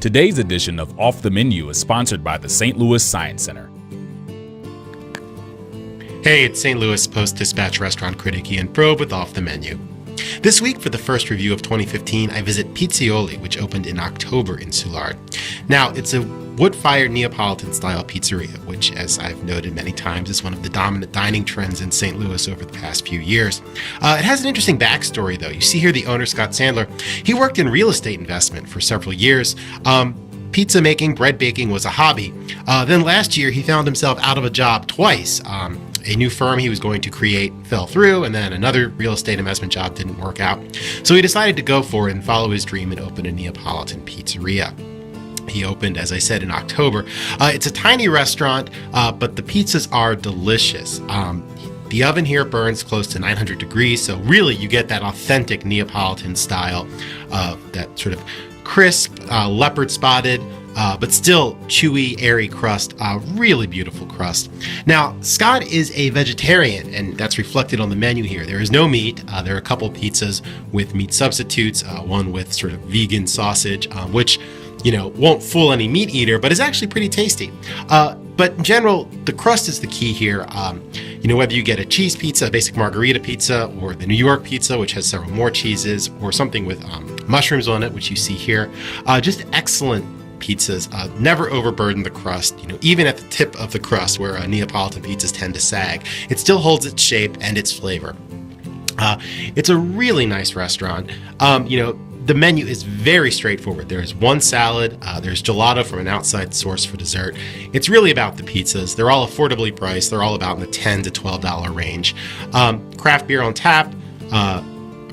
Today's edition of Off the Menu is sponsored by the St. Louis Science Center. Hey, it's St. Louis Post-Dispatch restaurant critic Ian Froeb with Off the Menu. This week, for the first review of 2015, I visit Pizzeoli, which opened in October in Soulard. Now, it's a wood-fired Neapolitan-style pizzeria, which, as I've noted many times, is one of the dominant dining trends in St. Louis over the past few years. It has an interesting backstory, though. You see here the owner, Scott Sandler. He worked in real estate investment for several years. Pizza making, bread baking was a hobby. Then last year, he found himself out of a job twice. A new firm he was going to create fell through, and then another real estate investment job didn't work out. So he decided to go for it and follow his dream and open a Neapolitan pizzeria. He opened, as I said, in October. It's a tiny restaurant, but the pizzas are delicious. The oven here burns close to 900 degrees, so really you get that authentic Neapolitan style, that sort of crisp, leopard spotted, but still chewy, airy crust, really beautiful crust. Now, Scott is a vegetarian, and that's reflected on the menu here. There is no meat. There are a couple pizzas with meat substitutes, one with sort of vegan sausage, which, won't fool any meat eater, but is actually pretty tasty. But in general, the crust is the key here. Whether you get a cheese pizza, a basic margarita pizza, or the New York pizza, which has several more cheeses, or something with mushrooms on it, which you see here, just excellent pizzas, never overburden the crust. Even at the tip of the crust where Neapolitan pizzas tend to sag, it still holds its shape and its flavor. It's a really nice restaurant. The menu is very straightforward. There's one salad, there's gelato from an outside source for dessert. It's really about the pizzas. They're all affordably priced. They're all about in the $10 to $12 range. Craft beer on tap,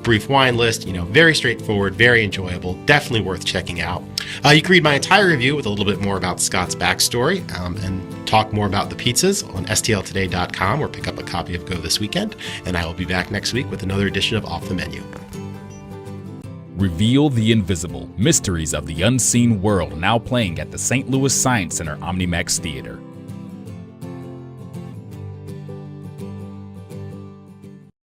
brief wine list, very straightforward, very enjoyable, definitely worth checking out. You can read my entire review with a little bit more about Scott's backstory and talk more about the pizzas on stltoday.com, or pick up a copy of Go this weekend. And I will be back next week with another edition of Off the Menu. Reveal the Invisible, Mysteries of the Unseen World, now playing at the St. Louis Science Center OmniMax Theater.